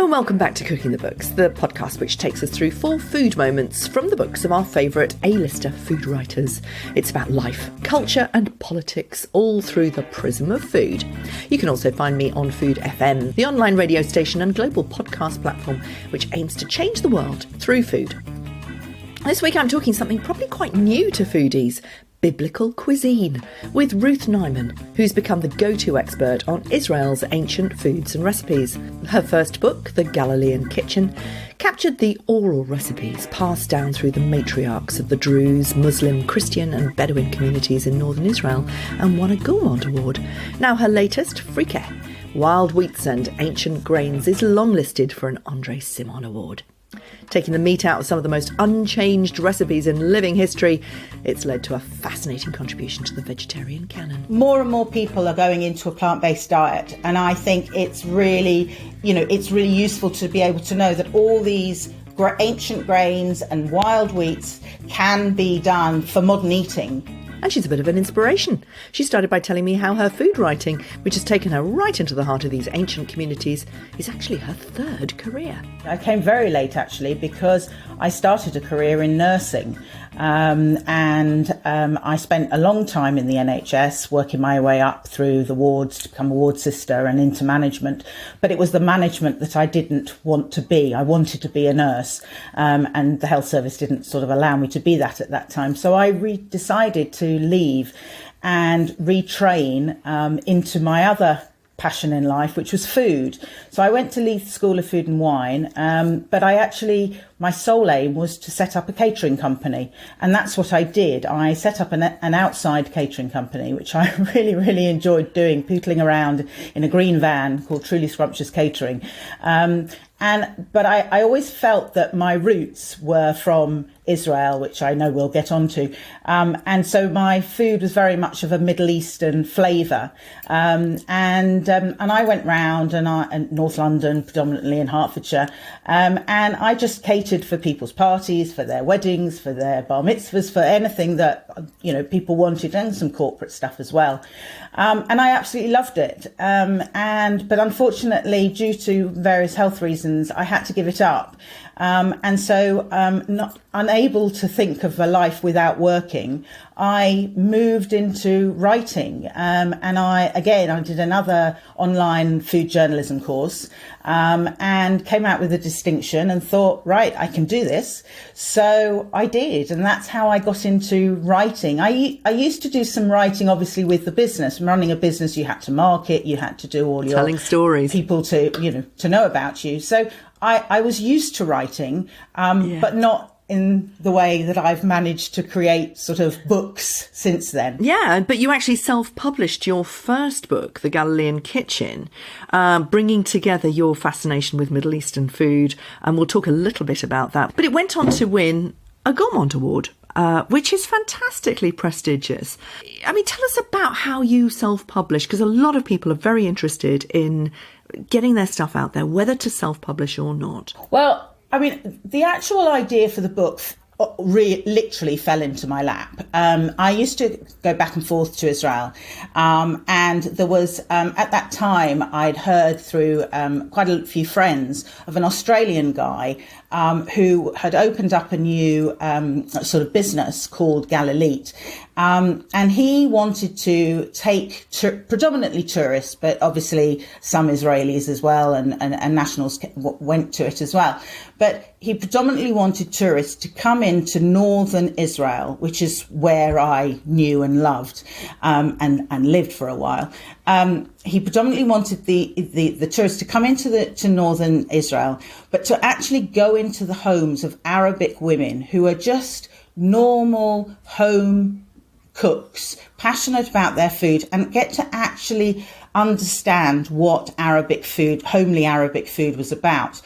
Hello and welcome back to Cooking the Books, the podcast which takes us through 4 food moments from the books of our favourite A-lister food writers. It's about life, culture and politics, all through the prism of food. You can also find me on Food FM, the online radio station and global podcast platform which aims to change the world through food. This week I'm talking something probably quite new to foodies, biblical cuisine, with Ruth Nieman, who's become the go-to expert on Israel's ancient foods and recipes. Her first book, The Galilean Kitchen, captured the oral recipes passed down through the matriarchs of the Druze, Muslim, Christian and Bedouin communities in northern Israel and won a Gourmand Award. Now her latest, Freekeh, Wild Wheats and Ancient Grains, is longlisted for an Andre Simon Award. Taking the meat out of some of the most unchanged recipes in living history, it's led to a fascinating contribution to the vegetarian canon. More and more people are going into a plant-based diet, and I think it's really useful to be able to know that all these ancient grains and wild wheats can be done for modern eating. And she's a bit of an inspiration. She started by telling me how her food writing, which has taken her right into the heart of these ancient communities, is actually her third career. I came very late, actually, because I started a career in nursing. I spent a long time in the NHS, working my way up through the wards to become a ward sister and into management. But it was the management that I didn't want to be. I wanted to be a nurse, and the health service didn't sort of allow me to be that at that time. So I decided to leave and retrain into my other passion in life, which was food. So I went to Leith School of Food and Wine, but my sole aim was to set up a catering company. And that's what I did. I set up an outside catering company, which I really, really enjoyed doing, pootling around in a green van called Truly Scrumptious Catering. But I always felt that my roots were from Israel, which I know we'll get onto. And so my food was very much of a Middle Eastern flavour. And I went round and North London, predominantly in Hertfordshire. And I just catered for people's parties, for their weddings, for their bar mitzvahs, for anything that, people wanted, and some corporate stuff as well. And I absolutely loved it. But unfortunately, due to various health reasons, I had to give it up. Not unable to think of a life without working, I moved into writing. I did another online food journalism course, and came out with a distinction and thought, right, I can do this. So I did. And that's how I got into writing. I used to do some writing, obviously, with the business. Running a business, you had to market, you had to do all your telling stories, people to know about you. So I was used to writing, but not in the way that I've managed to create sort of books since then. Yeah, but you actually self-published your first book, The Galilean Kitchen, bringing together your fascination with Middle Eastern food, and we'll talk a little bit about that. But it went on to win a Gourmand Award, which is fantastically prestigious. I mean, tell us about how you self-publish, because a lot of people are very interested in getting their stuff out there, whether to self-publish or not. Well, I mean, the actual idea for the book literally fell into my lap. I used to go back and forth to Israel, and there was, at that time, I'd heard through quite a few friends of an Australian guy who had opened up a new sort of business called Galilean. And he wanted to take predominantly tourists, but obviously some Israelis as well, and nationals went to it as well. But he predominantly wanted tourists to come into northern Israel, which is where I knew and loved and lived for a while. He predominantly wanted the tourists to come to northern Israel, but to actually go into the homes of Arabic women who are just normal home cooks, passionate about their food, and get to actually understand what homely Arabic food was about.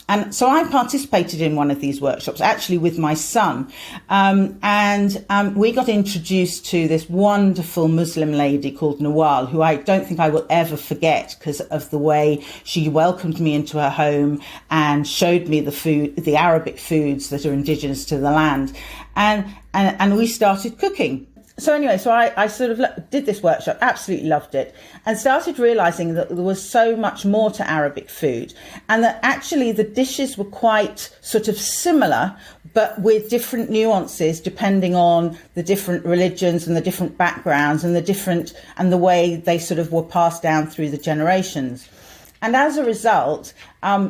And so I participated in one of these workshops, actually with my son, and we got introduced to this wonderful Muslim lady called Nawal, who I don't think I will ever forget because of the way she welcomed me into her home and showed me the Arabic foods that are indigenous to the land, and we started cooking. So anyway, I sort of did this workshop, absolutely loved it, and started realising that there was so much more to Arabic food, and that actually the dishes were quite sort of similar, but with different nuances depending on the different religions and the different backgrounds and the way they sort of were passed down through the generations. And as a result,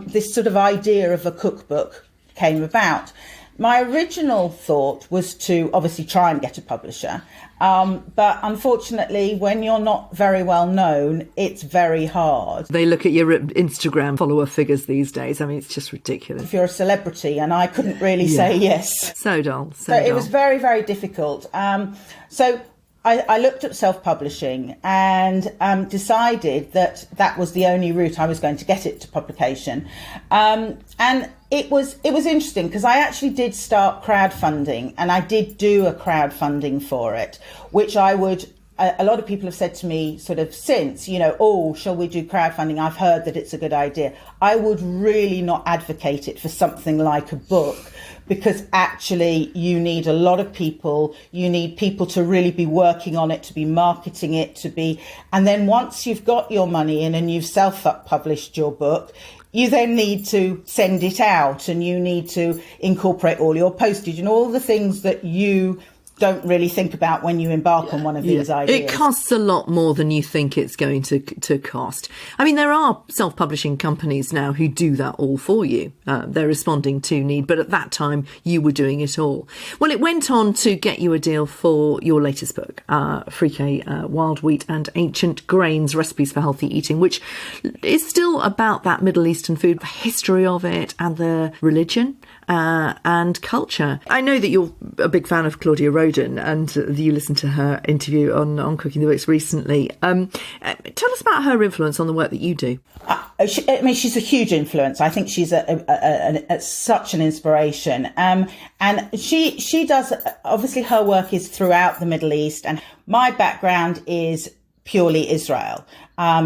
this sort of idea of a cookbook came about. My original thought was to obviously try and get a publisher, but unfortunately, when you're not very well known, it's very hard. They look at your Instagram follower figures these days. I mean, it's just ridiculous. If you're a celebrity, and I couldn't really say yes. So dull. So it was very, very difficult. So I looked at self-publishing and decided that was the only route I was going to get it to publication. And it was interesting because I actually did start crowdfunding, and I did do a crowdfunding for it, which a lot of people have said to me sort of since, oh, shall we do crowdfunding? I've heard that it's a good idea. I would really not advocate it for something like a book, because actually you need a lot of people. You need people to really be working on it, to be marketing it, and then once you've got your money in and you've self-published your book, you then need to send it out, and you need to incorporate all your postage and all the things that you don't really think about when you embark on one of these ideas. It costs a lot more than you think it's going to cost. I mean, there are self-publishing companies now who do that all for you. They're responding to need, but at that time you were doing it all. Well, it went on to get you a deal for your latest book, Freekeh, Wild Wheat and Ancient Grains, Recipes for Healthy Eating, which is still about that Middle Eastern food, the history of it and the religion and culture. I know that you're a big fan of Claudia Roden, and you listened to her interview on Cooking the Books recently. Tell us about her influence on the work that you do. She's a huge influence. I think she's such an inspiration. And she does, obviously her work is throughout the Middle East, and my background is purely Israel.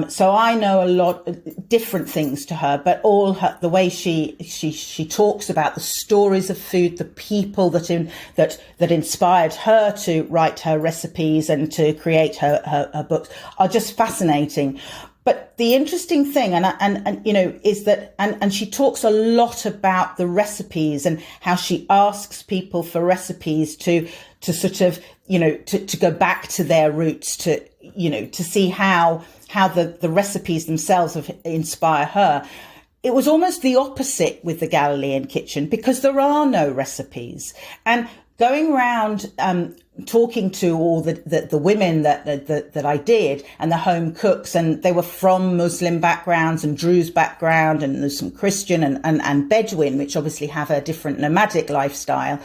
So I know a lot of different things to her, but the way she talks about the stories of food, the people that inspired her to write her recipes and to create her books are just fascinating. But the interesting thing, is that, and she talks a lot about the recipes and how she asks people for recipes to sort of, to go back to their roots, to see how the recipes themselves have inspired her. It was almost the opposite with the Galilean Kitchen, because there are no recipes. And going around talking to all the women that I did, and the home cooks, and they were from Muslim backgrounds and Druze background, and there's some Christian and Bedouin, which obviously have a different nomadic lifestyle.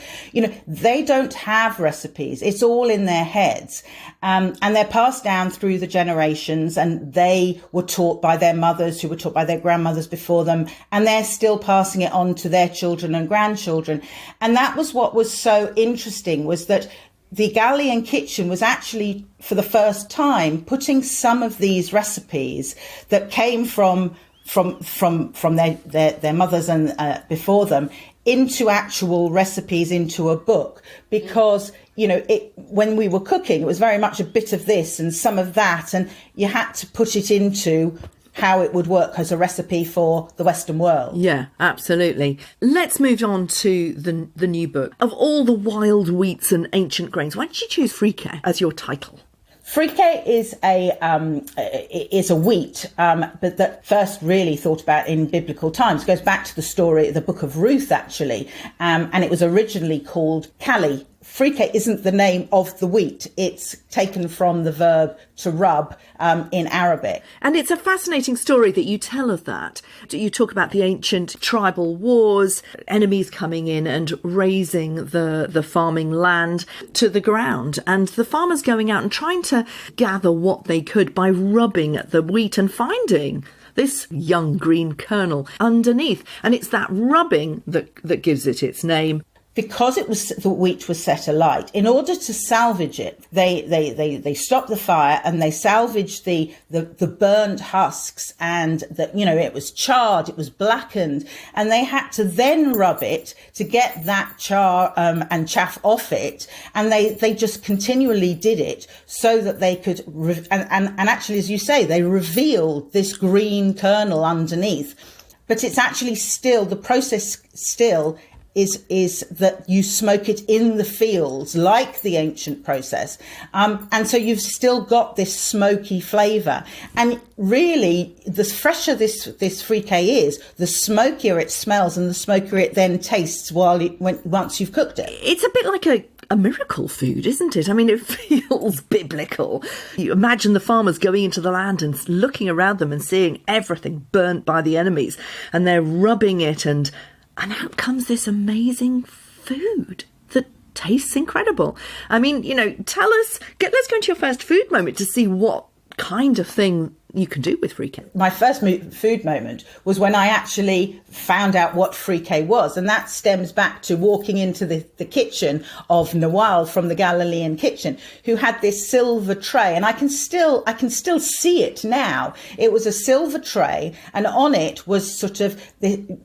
They don't have recipes. It's all in their heads. And they're passed down through the generations, and they were taught by their mothers, who were taught by their grandmothers before them, and they're still passing it on to their children and grandchildren. And that was what was so interesting, was that the Galilean Kitchen was actually, for the first time, putting some of these recipes that came from their mothers and before them into actual recipes, into a book, because when we were cooking, it was very much a bit of this and some of that, and you had to put it into how it would work as a recipe for the Western world. Yeah, absolutely. Let's move on to the new book. Of all the wild wheats and ancient grains, why did you choose Freekeh as your title? Freekeh is a wheat, but that first really thought about in biblical times. It goes back to the story, the book of Ruth, actually, and it was originally called Gilly. Freekeh isn't the name of the wheat. It's taken from the verb to rub in Arabic. And it's a fascinating story that you tell of that. You talk about the ancient tribal wars, enemies coming in and razing the farming land to the ground, and the farmers going out and trying to gather what they could by rubbing at the wheat and finding this young green kernel underneath. And it's that rubbing that gives it its name. because the wheat was set alight, in order to salvage it, they stopped the fire and they salvaged the burnt husks, and it was charred, it was blackened, and they had to then rub it to get that char and chaff off it, and they just continually did it so that they could and actually, as you say, they revealed this green kernel underneath. But it's actually still, the process still is that you smoke it in the fields like the ancient process. And so you've still got this smoky flavour. And really, the fresher this freekeh is, the smokier it smells and the smokier it then tastes once you've cooked it. It's a bit like a miracle food, isn't it? I mean, it feels biblical. You imagine the farmers going into the land and looking around them and seeing everything burnt by the enemies, and they're rubbing it, and out comes this amazing food that tastes incredible. I mean, tell us, let's go into your first food moment to see what kind of thing you can do with freekeh. My first food moment was when I actually found out what freekeh was, and that stems back to walking into the kitchen of Nawal from the Galilean Kitchen, who had this silver tray, and I can still see it now. It was a silver tray, and on it was sort of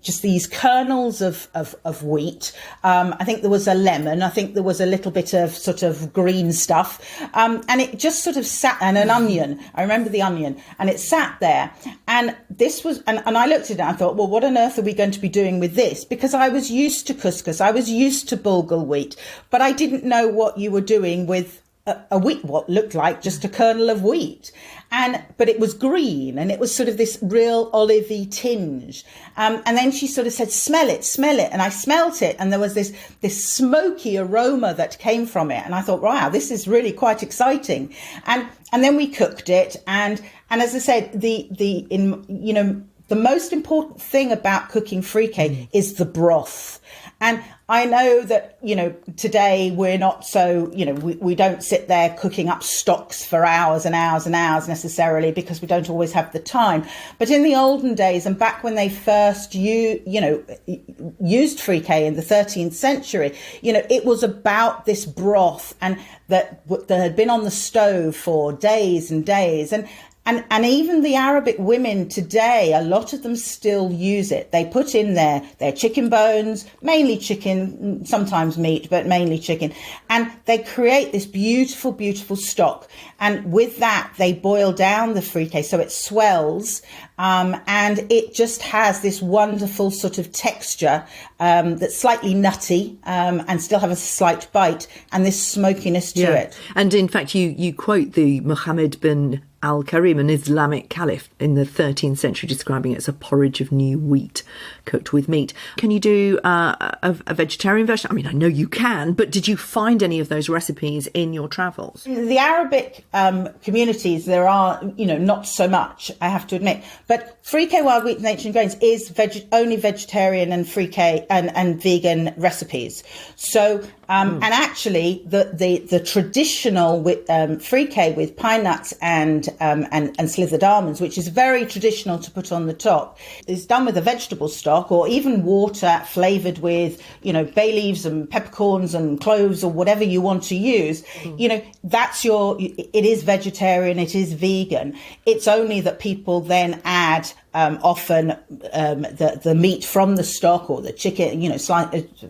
just these kernels of wheat. I think there was a lemon. I think there was a little bit of sort of green stuff, and it just sort of sat, and an onion. I remember the onion. And it sat there, and this was, and I looked at it and I thought, well, what on earth are we going to be doing with this? Because I was used to couscous, I was used to bulgur wheat, but I didn't know what you were doing with a wheat, what looked like just a kernel of wheat. But it was green, and it was sort of this real olivey tinge. And then she sort of said, smell it. And I smelt it, and there was this smoky aroma that came from it. And I thought, wow, this is really quite exciting. And then we cooked it. And as I said, the most important thing about cooking freekeh is the broth. And I know that, today we're not so, we don't sit there cooking up stocks for hours and hours and hours necessarily, because we don't always have the time. But in the olden days, and back when they first, used freekeh in the 13th century, it was about this broth, and that had been on the stove for days and days. And even the Arabic women today, a lot of them still use it. They put in their chicken bones, mainly chicken, sometimes meat, but mainly chicken. And they create this beautiful, beautiful stock. And with that, they boil down the freekeh so it swells. And it just has this wonderful sort of texture that's slightly nutty and still have a slight bite, and this smokiness to it. And in fact, you quote the Muhammad bin Al-Karim, an Islamic caliph in the 13th century, describing it as a porridge of new wheat cooked with meat. Can you do a vegetarian version? I mean, I know you can, but did you find any of those recipes in your travels? In the Arabic communities, there are, not so much, I have to admit. But freekeh wild wheat and ancient grains is only vegetarian and freekeh and vegan recipes. So, and actually, the traditional freekeh with pine nuts and slithered almonds, which is very traditional to put on the top, is done with a vegetable stock or even water flavoured with, bay leaves and peppercorns and cloves or whatever you want to use. It is vegetarian, it is vegan. It's only that people then add often the meat from the stock or the chicken,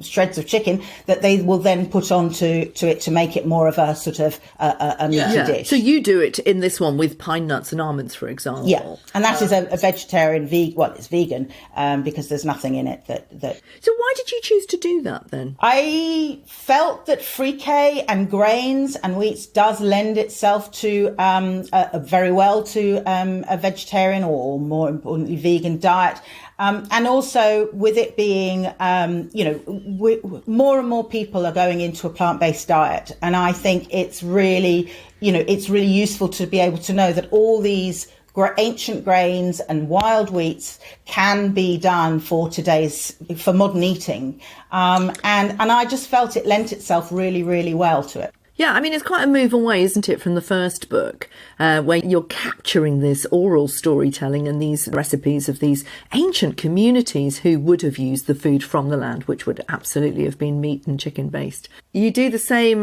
shreds of chicken that they will then put onto it to make it more of a sort of a meaty dish. So you do it in this one with pine nuts and almonds, for example. Yeah, and that is a vegetarian, it's vegan because there's nothing in it that. So why did you choose to do that then? I felt that freekeh and grains and wheats does lend itself to very well to a vegetarian or more importantly vegan diet. And also with it being, more and more people are going into a plant-based diet. And I think it's really useful to be able to know that all these ancient grains and wild wheats can be done for modern eating. And I just felt it lent itself really, really well to it. Yeah, I mean, it's quite a move away, isn't it, from the first book, where you're capturing this oral storytelling and these recipes of these ancient communities who would have used the food from the land, which would absolutely have been meat and chicken based. You do the same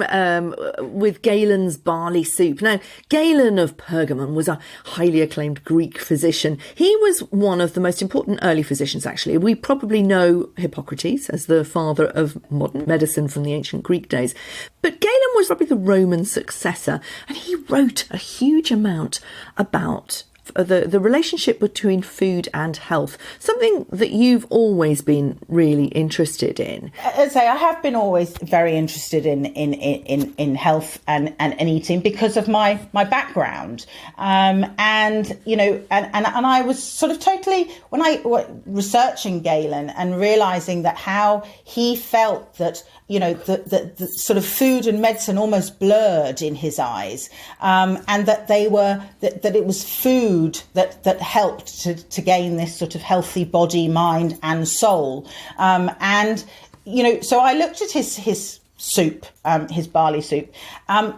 with Galen's Barley Soup. Now, Galen of Pergamon was a highly acclaimed Greek physician. He was one of the most important early physicians, actually. We probably know Hippocrates as the father of modern medicine from the ancient Greek days. But Galen was probably the Roman successor, and he wrote a huge amount about the relationship between food and health, something that you've always been really interested in. As I say, I have been always very interested in health and eating because of my background, and you know, and I was sort of totally, when I was researching Galen and realizing that how he felt that, you know, the sort of food and medicine almost blurred in his eyes, and that that it was food that helped to gain this sort of healthy body, mind, and soul. And you know, so I looked at his soup, his barley soup,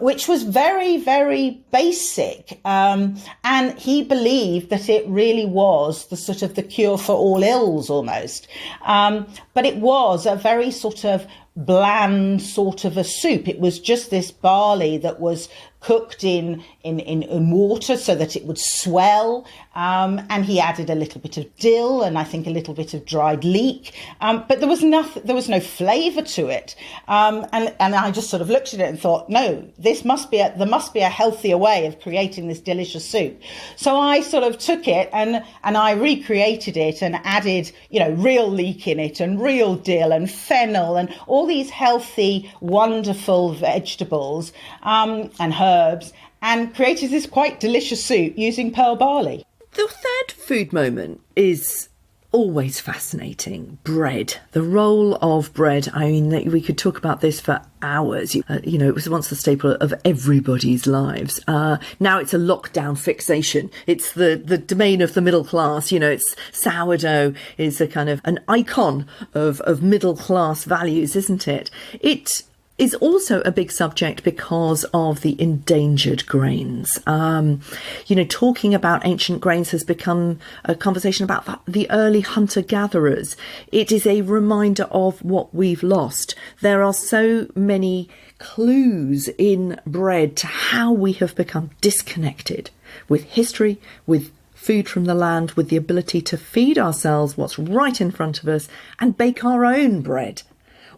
which was very, very basic. And he believed that it really was the sort of the cure for all ills almost. But it was a very sort of bland sort of a soup. It was just this barley that was cooked in water so that it would swell, and he added a little bit of dill and I think a little bit of dried leek, but there was no flavour to it, and I just sort of looked at it and thought, no, there must be a healthier way of creating this delicious soup. So I sort of took it and I recreated it and added, you know, real leek in it and real dill and fennel and all these healthy, wonderful vegetables and herbs, and created this quite delicious soup using pearl barley. The third food moment is always fascinating. Bread. The role of bread. I mean, we could talk about this for hours. You know, it was once the staple of everybody's lives. Now it's a lockdown fixation. It's the domain of the middle class. You know, it's sourdough is a kind of an icon of middle class values, isn't it? It is also a big subject because of the endangered grains. You know, talking about ancient grains has become a conversation about the early hunter-gatherers. It is a reminder of what we've lost. There are so many clues in bread to how we have become disconnected with history, with food from the land, with the ability to feed ourselves what's right in front of us and bake our own bread.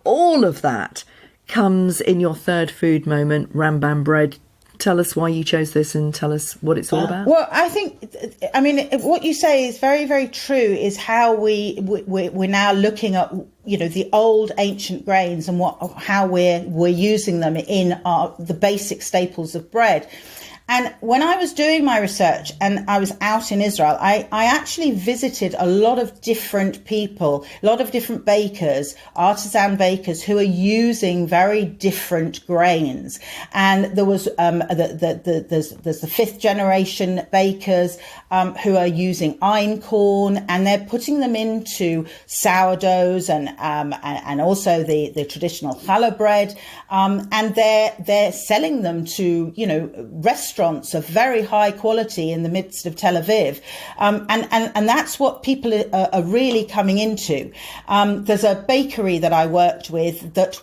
All of that comes in your third food moment, Rambam Bread. Tell us why you chose this and tell us what it's all about. Well, I mean, what you say is very, very true, is how we're now looking at, you know, the old ancient grains and how we're using them in the basic staples of bread. And when I was doing my research and I was out in Israel, I actually visited a lot of different people, a lot of different bakers, artisan bakers who are using very different grains. And there was there's the fifth generation bakers who are using einkorn, and they're putting them into sourdoughs and also the traditional challah bread, and they're selling them to, you know, restaurants of very high quality in the midst of Tel Aviv, and that's what people are really coming into. There's a bakery that I worked with that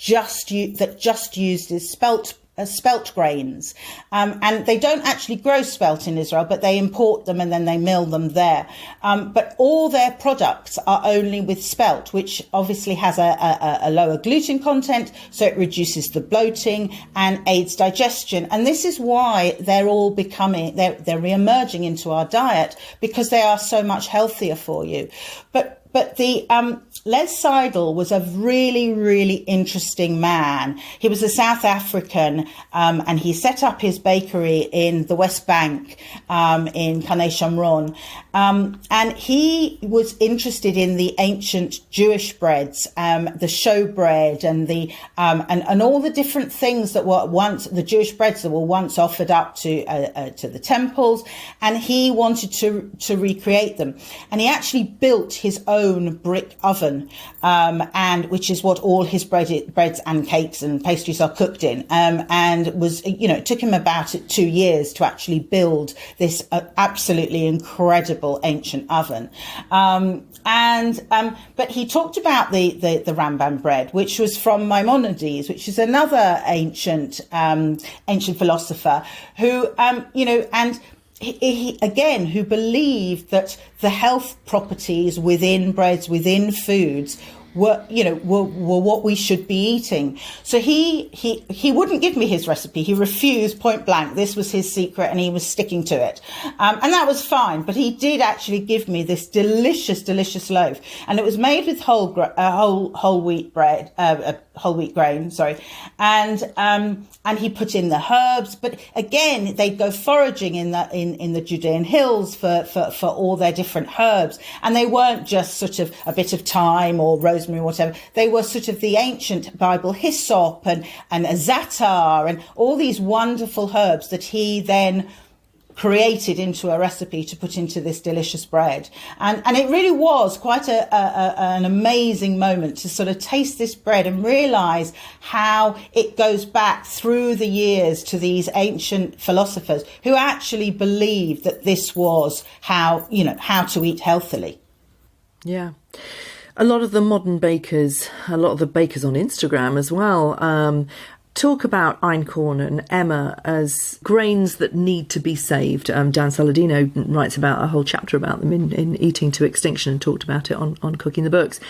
just used his spelt grains, and they don't actually grow spelt in Israel, but they import them and then they mill them there. But all their products are only with spelt, which obviously has a lower gluten content, so it reduces the bloating and aids digestion. And this is why they're all they're re-emerging into our diet, because they are so much healthier for you. But the Les Seidel was a really, really interesting man. He was a South African, and he set up his bakery in the West Bank, in Kanei Shamron. And he was interested in the ancient Jewish breads, the showbread and all the different things that were once the Jewish breads that were once offered up to the temples. And he wanted to recreate them. And he actually built his own brick oven oven, and which is what all his breads and cakes and pastries are cooked in. And was, it took him about 2 years to actually build this absolutely incredible ancient oven. But he talked about the Rambam bread, which was from Maimonides, which is another ancient philosopher who, and he again, who believed that the health properties within breads, within foods, were what we should be eating. So he wouldn't give me his recipe. He refused point blank. This was his secret, and he was sticking to it. And that was fine. But he did actually give me this delicious loaf, and it was made with whole wheat bread, whole wheat grain. Sorry, and he put in the herbs. But again, they'd go foraging in the Judean hills for all their different herbs, and they weren't just sort of a bit of thyme or rosemary or whatever. They were sort of the ancient Bible hyssop and zatar and all these wonderful herbs that he then created into a recipe to put into this delicious bread. And it really was quite an amazing moment to sort of taste this bread and realize how it goes back through the years to these ancient philosophers who actually believed that this was how to eat healthily. Yeah. A lot of the modern bakers, a lot of the bakers on Instagram as well, talk about einkorn and emmer as grains that need to be saved. Dan Saladino writes about a whole chapter about them in Eating to Extinction and talked about it on Cooking the Books.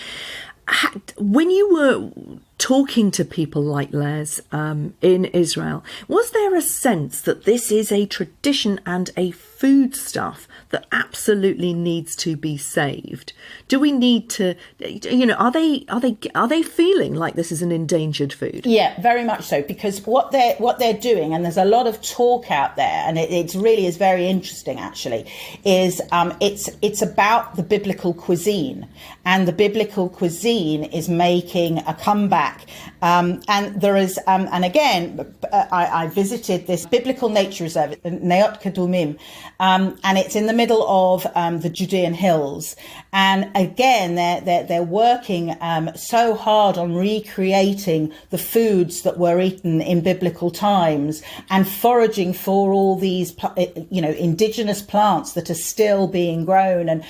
When you were talking to people like Les in Israel, was there a sense that this is a tradition and a foodstuff that absolutely needs to be saved? Do we need to, are they feeling like this is an endangered food? Yeah, very much so, because what they're doing, and there's a lot of talk out there, and it really is very interesting actually, is it's about the biblical cuisine, and the biblical cuisine is making a comeback. And there is, and again, I visited this biblical nature reserve, Neot Kedumim, and it's in the middle of the Judean hills. And again, they're working so hard on recreating the foods that were eaten in biblical times and foraging for all these, indigenous plants that are still being grown. And,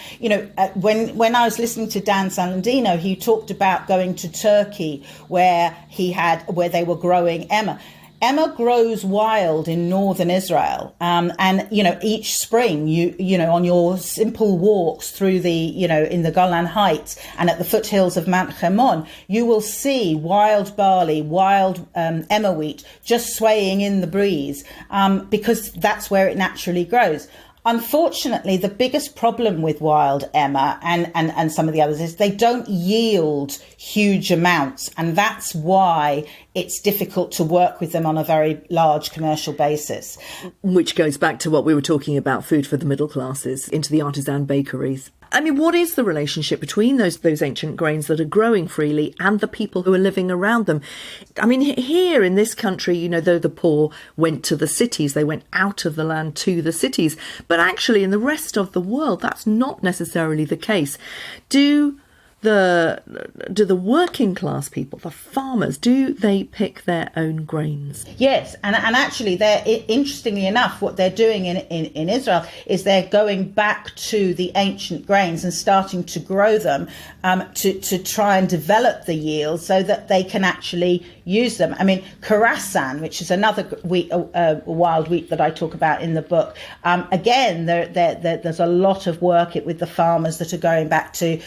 when I was listening to Dan Salandino, he talked about going to Turkey where they were growing emmer. Emmer grows wild in northern Israel, and each spring, on your simple walks through in the Golan Heights and at the foothills of Mount Hermon, you will see wild barley, wild emmer wheat just swaying in the breeze, because that's where it naturally grows. Unfortunately, the biggest problem with wild emmer and some of the others is they don't yield huge amounts. And that's why it's difficult to work with them on a very large commercial basis. Which goes back to what we were talking about, food for the middle classes, into the artisan bakeries. I mean, what is the relationship between those ancient grains that are growing freely and the people who are living around them? I mean, here in this country, though the poor went to the cities, they went out of the land to the cities. But actually, in the rest of the world, that's not necessarily the case. Do the working class people, the farmers, do they pick their own grains? Yes, and actually, interestingly enough, what they're doing in Israel is they're going back to the ancient grains and starting to grow them to try and develop the yield so that they can actually use them. I mean, Khorasan, which is another wheat, wild wheat that I talk about in the book, again, there's a lot of work with the farmers that are going back to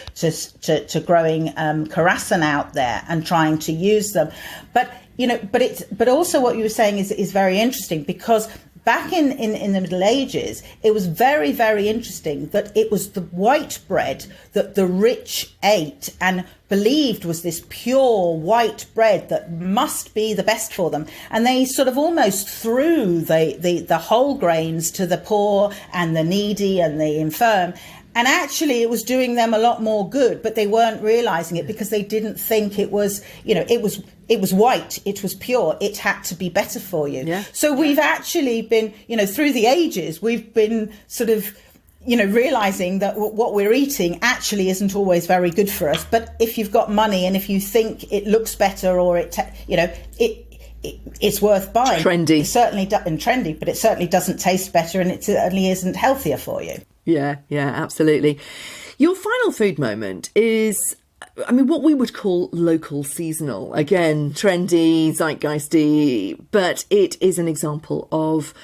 growing Khorasan out there and trying to use them. But also what you were saying is very interesting, because back in the Middle Ages, it was very, very interesting that it was the white bread that the rich ate and believed was this pure white bread that must be the best for them. And they sort of almost threw the whole grains to the poor and the needy and the infirm. And actually, it was doing them a lot more good, but they weren't realizing it because they didn't think it was, it was white, it was pure, it had to be better for you. Yeah. So we've actually been, through the ages, we've been sort of, realizing that what we're eating actually isn't always very good for us. But if you've got money and if you think it looks better or it's worth buying. Trendy. It certainly and trendy, but it certainly doesn't taste better and it certainly isn't healthier for you. Yeah, absolutely. Your final food moment is, what we would call local seasonal. Again, trendy, zeitgeisty, but it is an example of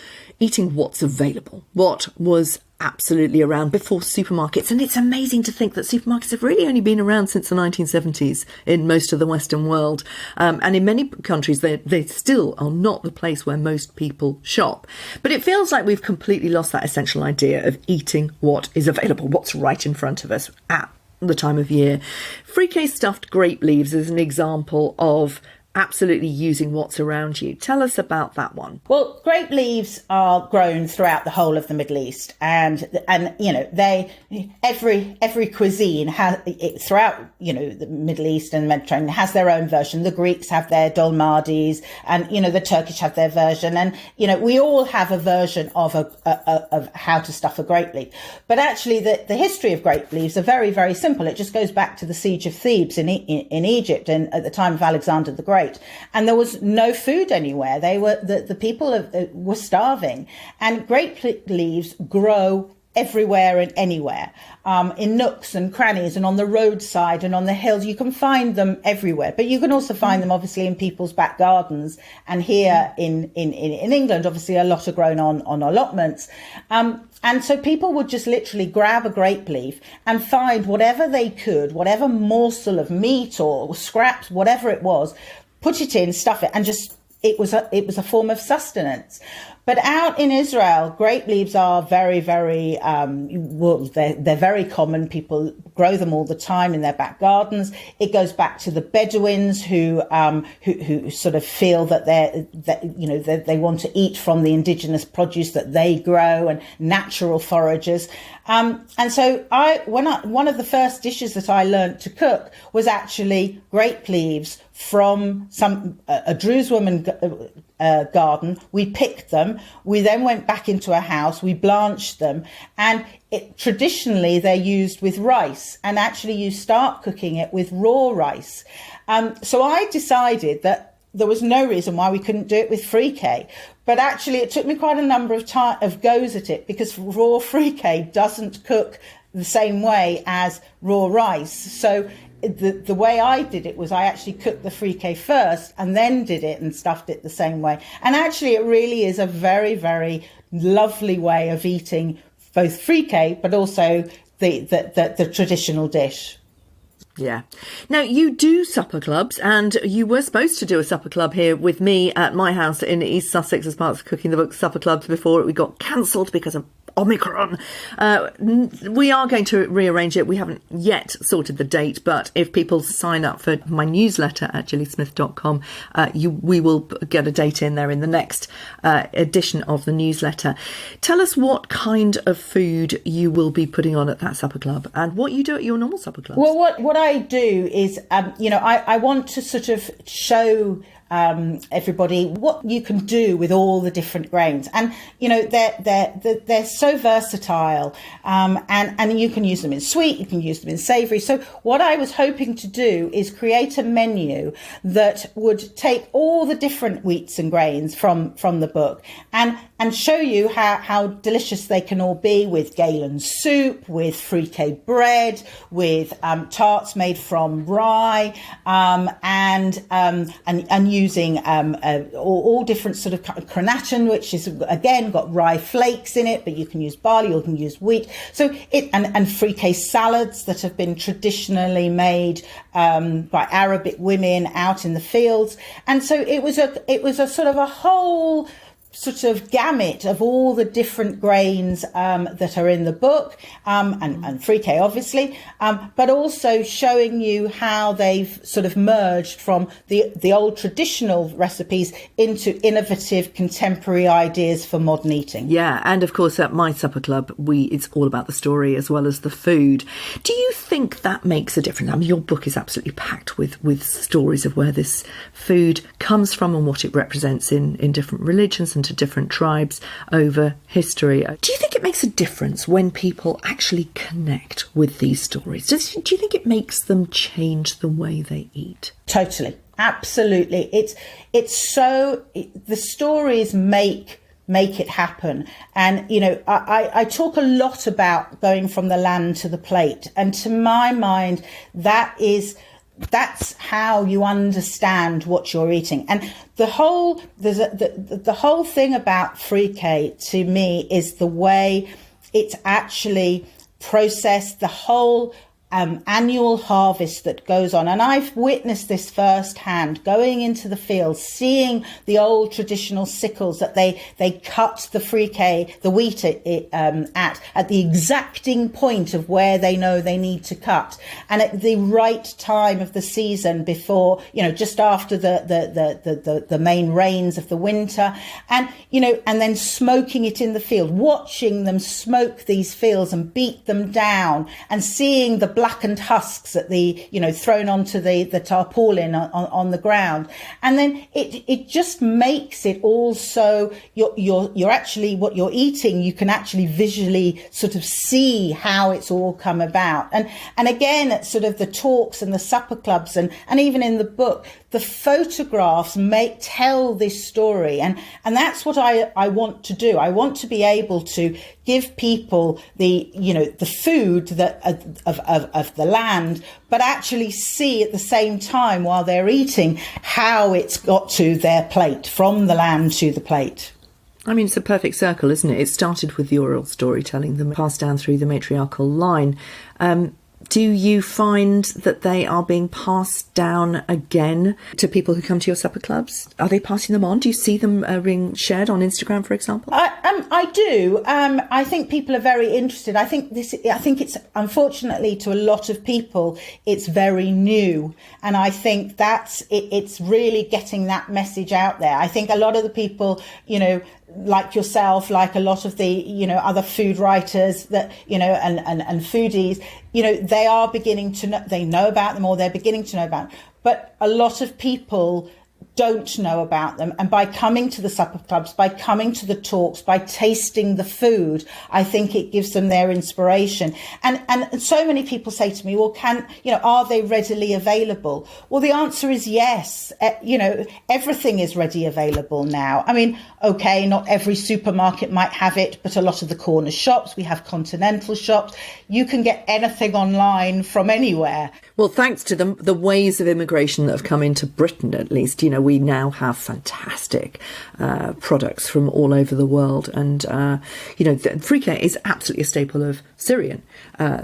eating what's available, what was absolutely around before supermarkets. And it's amazing to think that supermarkets have really only been around since the 1970s in most of the Western world. And in many countries, they still are not the place where most people shop. But it feels like we've completely lost that essential idea of eating what is available, what's right in front of us at the time of year. Freekeh stuffed grape leaves is an example of absolutely using what's around you. Tell us about that one. Well, grape leaves are grown throughout the whole of the Middle East, and every cuisine has throughout the Middle East and Mediterranean has their own version. The Greeks have their dolmades, and the Turkish have their version, and we all have a version of of how to stuff a grape leaf. But actually, the history of grape leaves are very, very simple. It just goes back to the siege of Thebes in Egypt, and at the time of Alexander the Great. And there was no food anywhere. The people were starving, and grape leaves grow everywhere and anywhere, in nooks and crannies and on the roadside and on the hills. You can find them everywhere, but you can also find them obviously in people's back gardens. And here in England, obviously a lot are grown on allotments. And so people would just literally grab a grape leaf and find whatever they could, whatever morsel of meat or scraps, whatever it was, put it in, stuff it, and just it was a form of sustenance. But out in Israel, grape leaves are very, very they're very common. People grow them all the time in their back gardens. It goes back to the Bedouins who sort of feel that they want to eat from the indigenous produce that they grow and natural foragers. And so one of the first dishes that I learned to cook was actually grape leaves from a Druze woman garden. We picked them. We then went back into a house. We blanched them, and traditionally they're used with rice. And actually, you start cooking it with raw rice. So I decided that there was no reason why we couldn't do it with freekeh. But actually, it took me quite a number of goes at it, because raw freekeh doesn't cook the same way as raw rice. So the way I did it was I actually cooked the freekeh first and then did it and stuffed it the same way. And actually, it really is a very, very lovely way of eating both freekeh, but also the traditional dish. Yeah. Now, you do supper clubs, and you were supposed to do a supper club here with me at my house in East Sussex as part of Cooking the Book supper clubs before we got cancelled because of Omicron. We are going to rearrange it. We haven't yet sorted the date, but if people sign up for my newsletter at gillysmith.com, we will get a date in there in the next edition of the newsletter. Tell us what kind of food you will be putting on at that supper club and what you do at your normal supper clubs. Well, what I do is, I want to sort of show everybody what you can do with all the different grains, and they're so versatile, and you can use them in sweet, you can use them in savoury. So what I was hoping to do is create a menu that would take all the different wheats and grains from the book and show you how delicious they can all be, with Galilean soup, with freekeh bread, with tarts made from rye, and using all different sort of canon, which is again got rye flakes in it, but you can use barley, you can use wheat. So and freekeh salads that have been traditionally made by Arabic women out in the fields, and so it was a sort of a whole sort of gamut of all the different grains that are in the book, and freekeh obviously, but also showing you how they've sort of merged from the old traditional recipes into innovative contemporary ideas for modern eating. Yeah, and of course at my supper club it's all about the story as well as the food. Do you think that makes a difference? I mean, your book is absolutely packed with stories of where this food comes from and what it represents in different religions and happened to different tribes over history. Do you think it makes a difference when people actually connect with these stories? Do you think it makes them change the way they eat? Totally. Absolutely. The stories make it happen. And, I talk a lot about going from the land to the plate. And to my mind, that's how you understand what you're eating. And the whole thing about Freekeh to me is the way it's actually processed, the whole annual harvest that goes on. And I've witnessed this firsthand, going into the fields, seeing the old traditional sickles that they cut the Freekeh, the wheat at the exacting point of where they know they need to cut. And at the right time of the season before, just after the main rains of the winter. And, and then smoking it in the field, watching them smoke these fields and beat them down, and seeing the blackened husks at thrown onto the tarpaulin on the ground. And then it just makes it all so you're actually, what you're eating, you can actually visually sort of see how it's all come about. And again, at sort of the talks and the supper clubs and even in the book, the photographs tell this story. And that's what I want to do. I want to be able to give people the food that of the land, but actually see at the same time while they're eating how it's got to their plate, from the land to the plate. I mean, it's a perfect circle, isn't it? It started with the oral storytelling, them passed down through the matriarchal line. Do you find that they are being passed down again to people who come to your supper clubs? Are they passing them on? Do you see them being shared on Instagram, for example? I do. I think people are very interested. I think it's, unfortunately, to a lot of people, it's very new. And I think it's really getting that message out there. I think a lot of the people, like yourself, like a lot of the, other food writers that, and foodies, they are beginning to know, they know about them, or they're beginning to know about them. But a lot of people don't know about them. And by coming to the supper clubs, by coming to the talks, by tasting the food, I think it gives them their inspiration. And so many people say to me, well, are they readily available? Well, the answer is yes. Everything is ready available now. I mean, okay, not every supermarket might have it, but a lot of the corner shops, we have continental shops. You can get anything online from anywhere. Well, thanks to the ways of immigration that have come into Britain, at least, we now have fantastic products from all over the world. And, Freekeh is absolutely a staple of Syrian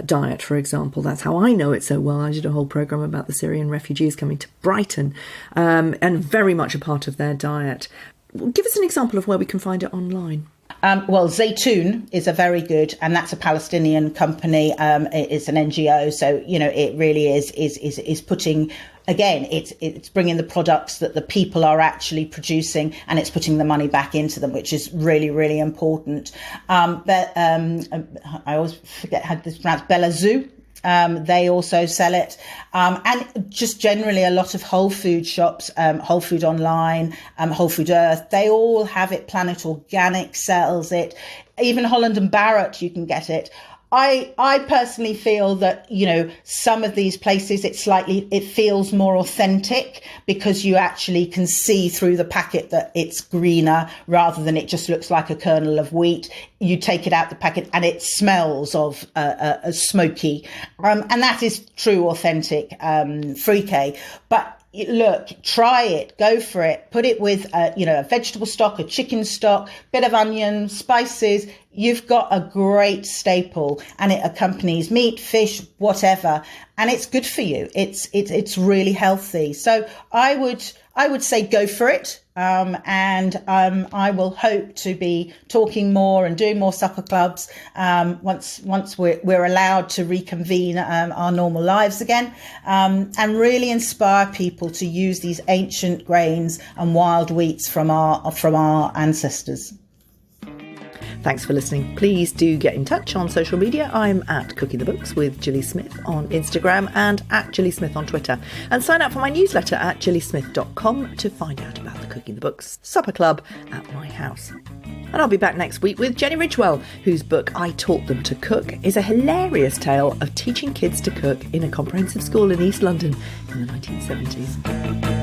diet, for example. That's how I know it so well. I did a whole programme about the Syrian refugees coming to Brighton, and very much a part of their diet. Give us an example of where we can find it online. Well, Zaytoun is a very good, and that's a Palestinian company. It's an NGO, so it really is putting. Again, it's bringing the products that the people are actually producing, and it's putting the money back into them, which is really, really important. But I always forget how this is pronounced. Belazou. They also sell it. And just generally a lot of Whole Food shops, Whole Food Online, Whole Food Earth, they all have it. Planet Organic sells it. Even Holland and Barrett, you can get it. I personally feel that, some of these places, it feels more authentic because you actually can see through the packet that it's greener rather than it just looks like a kernel of wheat. You take it out the packet and it smells of smoky. And that is true, authentic Freekeh. But look, try it, go for it, put it with, a vegetable stock, a chicken stock, bit of onion, spices. You've got a great staple, and it accompanies meat, fish, whatever. And it's good for you. It's really healthy. So I would say go for it. And I will hope to be talking more and doing more supper clubs once we're allowed to reconvene our normal lives again, and really inspire people to use these ancient grains and wild wheats from our ancestors. Thanks for listening. Please do get in touch on social media. I'm at Cooking the Books with Gilly Smith on Instagram and at Gilly Smith on Twitter. And sign up for my newsletter at gillysmith.com to find out about the Cooking the Books Supper Club at my house. And I'll be back next week with Jenny Ridgewell, whose book I Taught Them to Cook is a hilarious tale of teaching kids to cook in a comprehensive school in East London in the 1970s.